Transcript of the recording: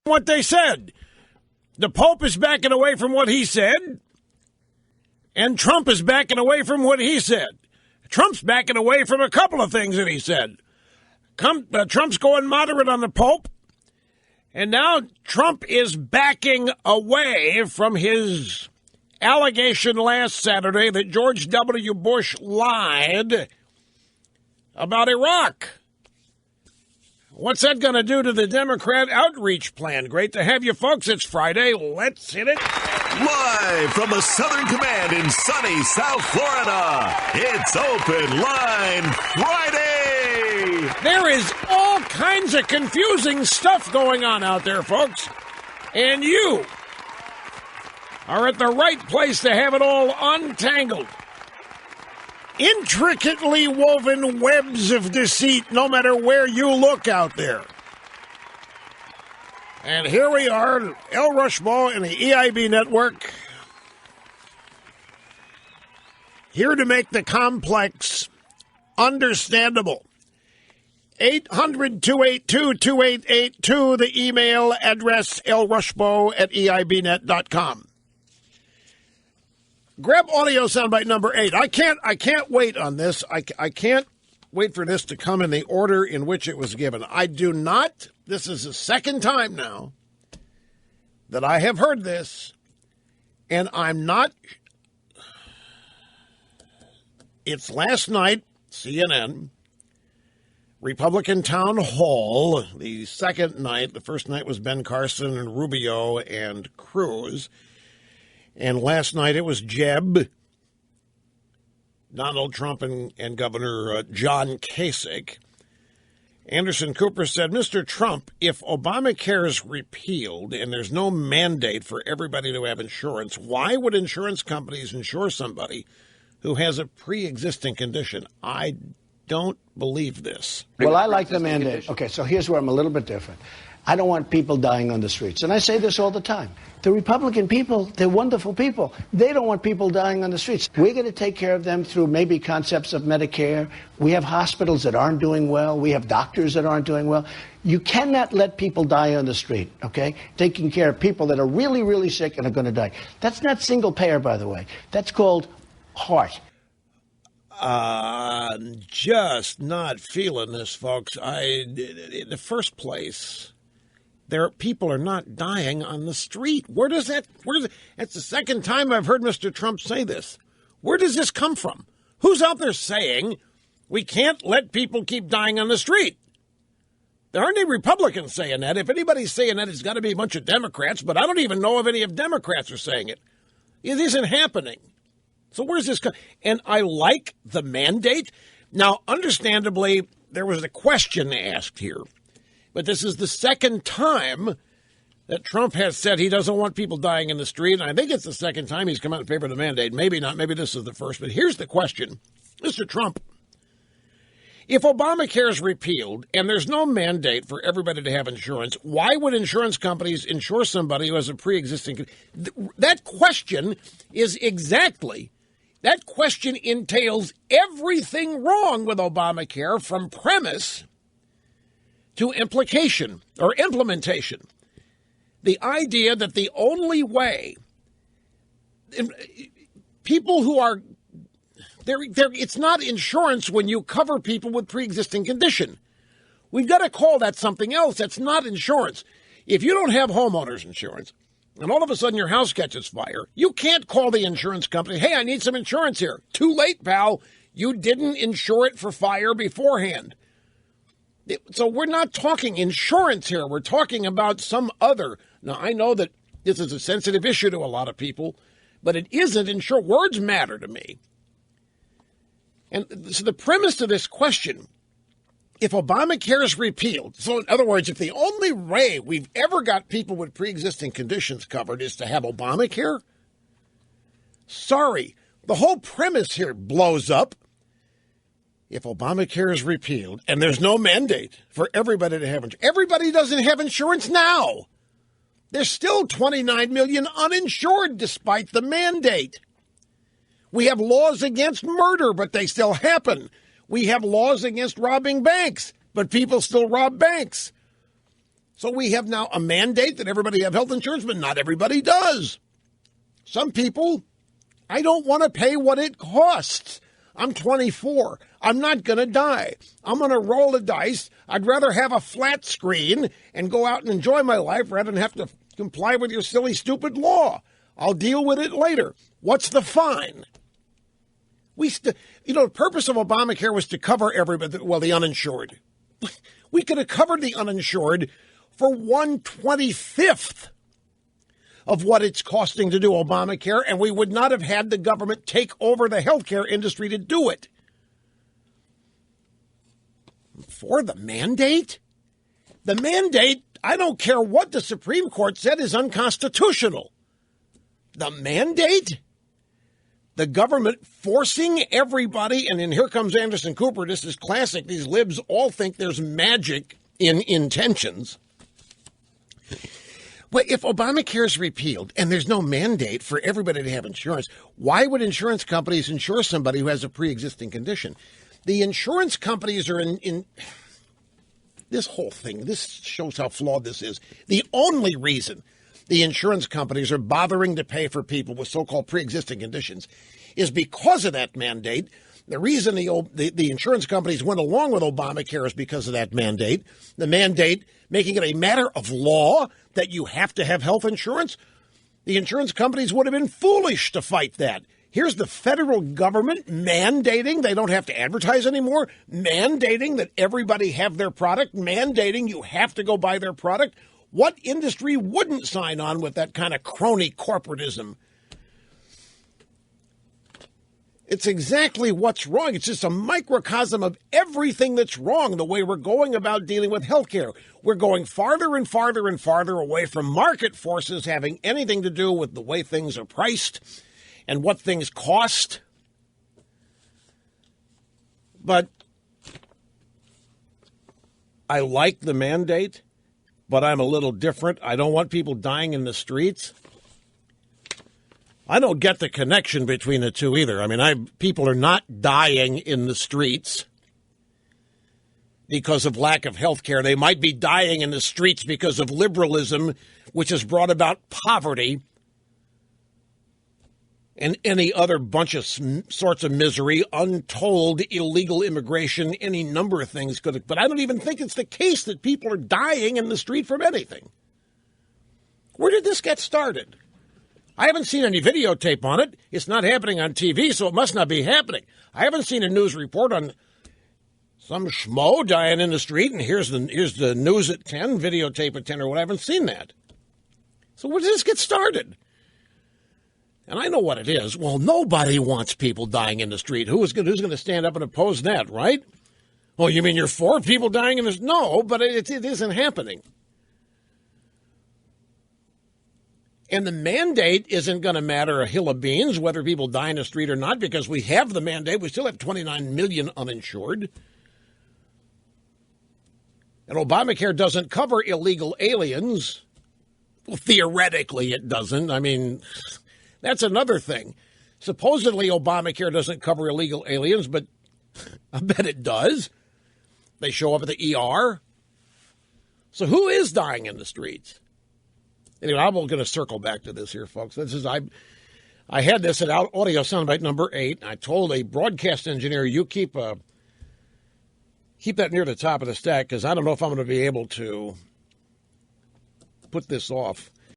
what they said. The Pope is backing away from what he said, and Trump is backing away from what he said. Trump's backing away from a couple of things that he said. Trump's going moderate on the Pope, and now Trump is backing away from his allegation last Saturday that George W. Bush lied about Iraq. What's that going to do to the Democrat outreach plan? Great to have you folks. It's Friday. Let's hit it. Live from the Southern Command in sunny South Florida, it's Open Line Friday. There is all kinds of confusing stuff going on out there, folks. And you are at the right place to have it all untangled. Intricately woven webs of deceit, no matter where you look out there. And here we are, El Rushmo and the EIB network, here to make the complex understandable. 800-282-2882, the email address, elrushmo@eibnet.com. Grab audio soundbite number 8. I can't wait on this. I can't wait for this to come in the order in which it was given. I do not. This is the second time now that I have heard this, and I'm not. It's last night, CNN, Republican Town Hall, the second night. The first night was Ben Carson and Rubio and Cruz. And last night it was Jeb, Donald Trump, and Governor John Kasich. Anderson Cooper said, Mr. Trump, if Obamacare is repealed and there's no mandate for everybody to have insurance, why would insurance companies insure somebody who has a pre-existing condition? I don't believe this. Well, I like the mandate. Okay, so here's where I'm a little bit different. I don't want people dying on the streets. And I say this all the time. The Republican people, they're wonderful people. They don't want people dying on the streets. We're going to take care of them through maybe concepts of Medicare. We have hospitals that aren't doing well. We have doctors that aren't doing well. You cannot let people die on the street, okay? Taking care of people that are really, really sick and are going to die. That's not single payer, by the way. That's called heart. Just not feeling this, folks. In the first place, people are not dying on the street. That's the second time I've heard Mr. Trump say this. Where does this come from? Who's out there saying we can't let people keep dying on the street? There aren't any Republicans saying that. If anybody's saying that, it's got to be a bunch of Democrats, but I don't even know if any of Democrats are saying it. It isn't happening. So where's this coming? And I like the mandate. Now, understandably, there was a question asked here. But this is the second time that Trump has said he doesn't want people dying in the street. And I think it's the second time he's come out in favor of the mandate. Maybe not. Maybe this is the first. But here's the question. Mr. Trump, if Obamacare is repealed and there's no mandate for everybody to have insurance, why would insurance companies insure somebody who has a pre-existing? That question is exactly, that question entails everything wrong with Obamacare from premise to implication or implementation. The idea that the only way people who are it's not insurance when you cover people with pre-existing condition. We've got to call that something else. That's not insurance. If you don't have homeowners insurance and all of a sudden your house catches fire, you can't call the insurance company, hey, I need some insurance here. Too late, pal. You didn't insure it for fire beforehand. So we're not talking insurance here. We're talking about some other. Now, I know that this is a sensitive issue to a lot of people, but it isn't insurance. Words matter to me. And so the premise of this question, if Obamacare is repealed, so in other words, if the only way we've ever got people with pre-existing conditions covered is to have Obamacare, sorry, the whole premise here blows up. If Obamacare is repealed and there's no mandate for everybody to have insurance, everybody doesn't have insurance now. There's still 29 million uninsured despite the mandate. We have laws against murder, but they still happen. We have laws against robbing banks, but people still rob banks. So we have now a mandate that everybody have health insurance, but not everybody does. Some people, I don't want to pay what it costs. I'm 24. I'm not going to die. I'm going to roll the dice. I'd rather have a flat screen and go out and enjoy my life rather than have to comply with your silly, stupid law. I'll deal with it later. What's the fine? The purpose of Obamacare was to cover everybody, well, the uninsured. We could have covered the uninsured for 1/25th of what it's costing to do Obamacare, and we would not have had the government take over the healthcare industry to do it. For the mandate? The mandate, I don't care what the Supreme Court said, is unconstitutional. The mandate? The government forcing everybody, and then here comes Anderson Cooper. This is classic. These libs all think there's magic in intentions. But if Obamacare is repealed and there's no mandate for everybody to have insurance, why would insurance companies insure somebody who has a pre-existing condition? The insurance companies are in this whole thing. This shows how flawed this is. The only reason the insurance companies are bothering to pay for people with so-called pre-existing conditions is because of that mandate. The reason the insurance companies went along with Obamacare is because of that mandate. The mandate making it a matter of law that you have to have health insurance. The insurance companies would have been foolish to fight that. Here's the federal government mandating they don't have to advertise anymore, mandating that everybody have their product, mandating you have to go buy their product. What industry wouldn't sign on with that kind of crony corporatism? It's exactly what's wrong. It's just a microcosm of everything that's wrong, the way we're going about dealing with healthcare. We're going farther and farther and farther away from market forces having anything to do with the way things are priced and what things cost. But I like the mandate, but I'm a little different. I don't want people dying in the streets. I don't get the connection between the two either. I mean, people are not dying in the streets because of lack of health care. They might be dying in the streets because of liberalism, which has brought about poverty and any other bunch of sorts of misery, untold illegal immigration, any number of things could have. But I don't even think it's the case that people are dying in the street from anything. Where did this get started? I haven't seen any videotape on it. It's not happening on TV, so it must not be happening. I haven't seen a news report on some schmo dying in the street, and here's the news at 10, videotape at 10 or what. I haven't seen that. So where did this get started? And I know what it is. Well, nobody wants people dying in the street. Who's going to stand up and oppose that, right? Oh, you mean you're for people dying in the street? No, but it isn't happening. And the mandate isn't going to matter a hill of beans whether people die in the street or not, because we have the mandate. We still have 29 million uninsured. And Obamacare doesn't cover illegal aliens. Well, theoretically, it doesn't. I mean, that's another thing. Supposedly, Obamacare doesn't cover illegal aliens, but I bet it does. They show up at the ER. So who is dying in the streets? Anyway, I'm going to circle back to this here, folks. I had this at audio soundbite number 8. I told a broadcast engineer, you keep that near the top of the stack, because I don't know if I'm going to be able to put this off.